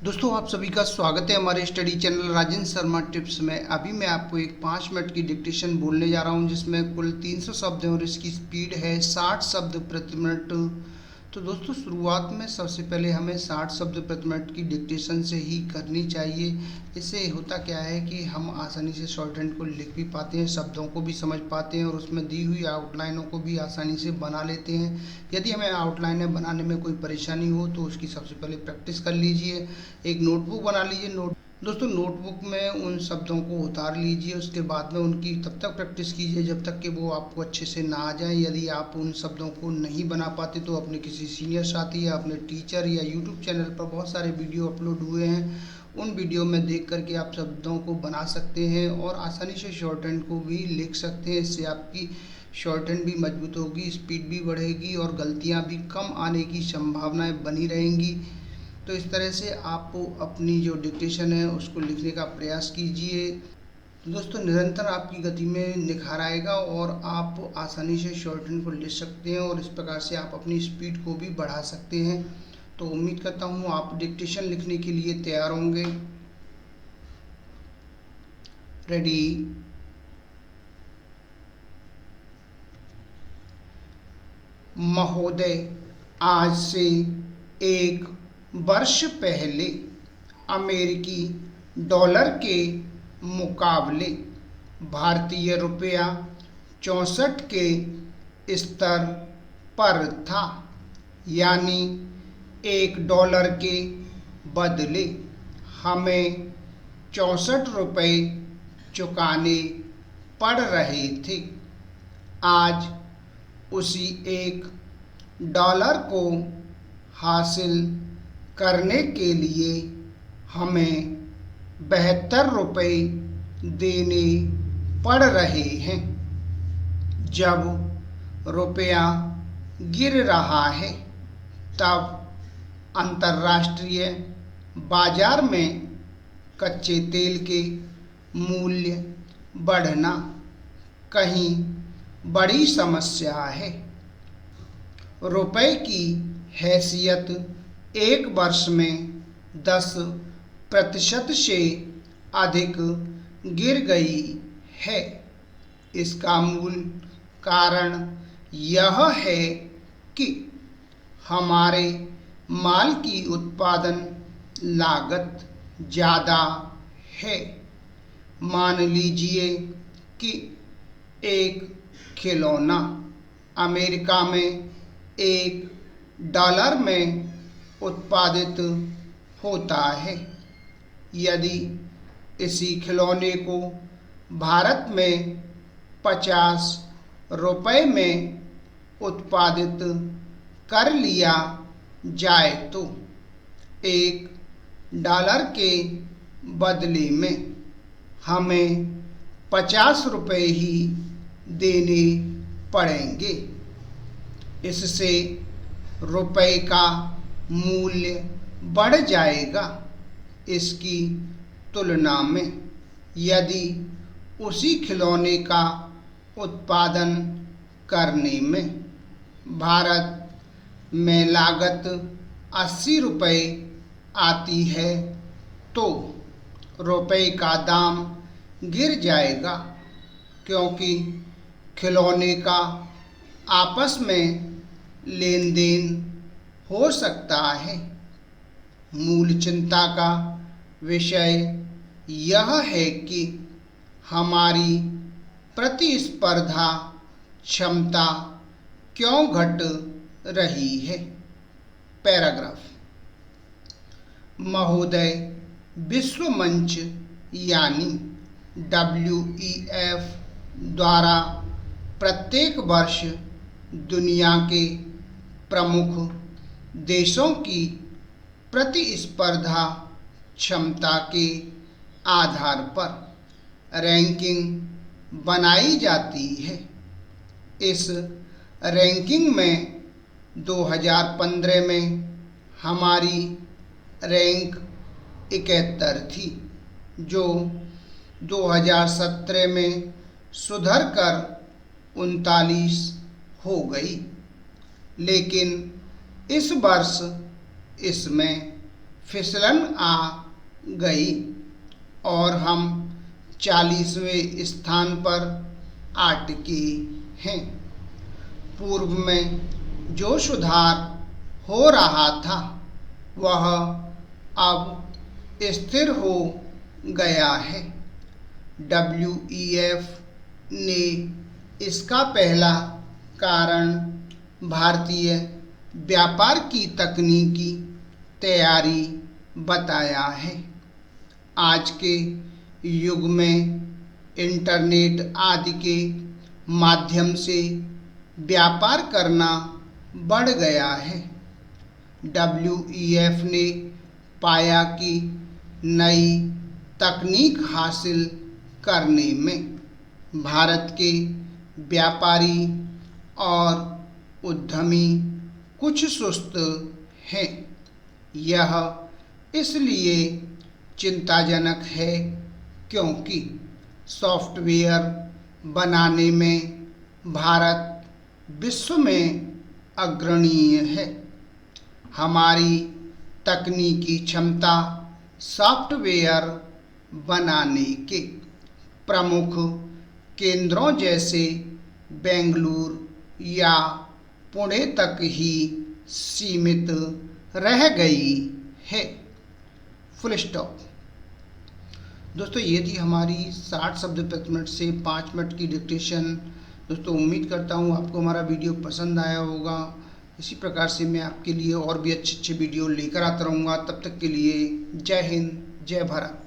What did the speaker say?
दोस्तों आप सभी का स्वागत है हमारे study channel Rajendra Sharma tips में। अभी मैं आपको एक 5 मिनट की डिक्टेशन बोलने जा रहा हूं जिसमें कुल 300 शब्द हैं और इसकी स्पीड है 60 शब्द प्रति मिनट। तो दोस्तों शुरुआत में सबसे पहले हमें 60 शब्द प्रति मिनट की डिक्टेशन से ही करनी चाहिए। इससे होता क्या है कि हम आसानी से शॉर्ट हैंड को लिख भी पाते हैं, शब्दों को भी समझ पाते हैं और उसमें दी हुई आउटलाइनों को भी आसानी से बना लेते हैं। यदि हमें आउटलाइनें बनाने में कोई परेशानी हो तो उसकी सबसे पहले प्रैक्टिस कर लीजिए। एक नोटबुक बना लीजिए। दोस्तों नोटबुक में उन शब्दों को उतार लीजिए, उसके बाद में उनकी तब तक प्रैक्टिस कीजिए जब तक कि वो आपको अच्छे से ना आ जाए। यदि आप उन शब्दों को नहीं बना पाते तो अपने किसी सीनियर साथी या अपने टीचर या यूट्यूब चैनल पर बहुत सारे वीडियो अपलोड हुए हैं, उन वीडियो में देख करके आप शब्दों को बना सकते हैं और आसानी से शॉर्ट हैंड को भी लिख सकते हैं। इससे आपकी शॉर्ट हैंड भी मजबूत होगी, स्पीड भी बढ़ेगी और गलतियां भी कम आने की संभावनाएं बनी रहेंगी। तो इस तरह से आप अपनी जो डिक्टेशन है उसको लिखने का प्रयास कीजिए। तो दोस्तों निरंतर आपकी गति में निखार आएगा और आप आसानी से शॉर्ट हैंड को लिख सकते हैं और इस प्रकार से आप अपनी स्पीड को भी बढ़ा सकते हैं। तो उम्मीद करता हूँ आप डिक्टेशन लिखने के लिए तैयार होंगे। रेडी। महोदय, आज से 1 वर्ष पहले अमेरिकी डॉलर के मुकाबले भारतीय रुपया 64 के स्तर पर था, यानी $1 के बदले हमें 64 रुपये चुकाने पड़ रहे थे। आज उसी $1 को हासिल करने के लिए हमें 72 रुपये देने पड़ रहे हैं। जब रुपया गिर रहा है तब अंतर्राष्ट्रीय बाजार में कच्चे तेल के मूल्य बढ़ना कहीं बड़ी समस्या है। रुपए की हैसियत 1 वर्ष में 10% से अधिक गिर गई है। इसका मूल कारण यह है कि हमारे माल की उत्पादन लागत ज़्यादा है। मान लीजिए कि एक खिलौना अमेरिका में $1 में उत्पादित होता है। यदि इसी खिलौने को भारत में 50 रुपये में उत्पादित कर लिया जाए तो $1 के बदले में हमें 50 रुपये ही देने पड़ेंगे। इससे रुपए का मूल्य बढ़ जाएगा। इसकी तुलना में यदि उसी खिलौने का उत्पादन करने में भारत में लागत 80 रुपये आती है तो रुपए का दाम गिर जाएगा, क्योंकि खिलौने का आपस में लेन देन हो सकता है। मूल चिंता का विषय यह है कि हमारी प्रतिस्पर्धा क्षमता क्यों घट रही है। पैराग्राफ। महोदय, विश्व मंच यानी WEF द्वारा प्रत्येक वर्ष दुनिया के प्रमुख देशों की प्रतिस्पर्धा क्षमता के आधार पर रैंकिंग बनाई जाती है। इस रैंकिंग में 2015 में हमारी रैंक 71 थी, जो 2017 में सुधर कर 39 हो गई, लेकिन इस वर्ष इसमें फिसलन आ गई और हम 40वें स्थान पर अटके हैं। पूर्व में जो सुधार हो रहा था वह अब स्थिर हो गया है। WEF ने इसका पहला कारण भारतीय व्यापार की तकनीकी तैयारी बताया है। आज के युग में इंटरनेट आदि के माध्यम से व्यापार करना बढ़ गया है। WEF ने पाया कि नई तकनीक हासिल करने में भारत के व्यापारी और उद्यमी कुछ सुस्त हैं। यह इसलिए चिंताजनक है क्योंकि सॉफ्टवेयर बनाने में भारत विश्व में अग्रणीय है। हमारी तकनीकी क्षमता सॉफ्टवेयर बनाने के प्रमुख केंद्रों जैसे बेंगलुरु या पुणे तक ही सीमित रह गई है। Full stop. दोस्तों ये थी हमारी 60 शब्द प्रति मिनट से 5 मिनट की डिक्टेशन। दोस्तों उम्मीद करता हूँ आपको हमारा वीडियो पसंद आया होगा। इसी प्रकार से मैं आपके लिए और भी अच्छे वीडियो लेकर आता रहूँगा। तब तक के लिए जय हिंद, जय भारत।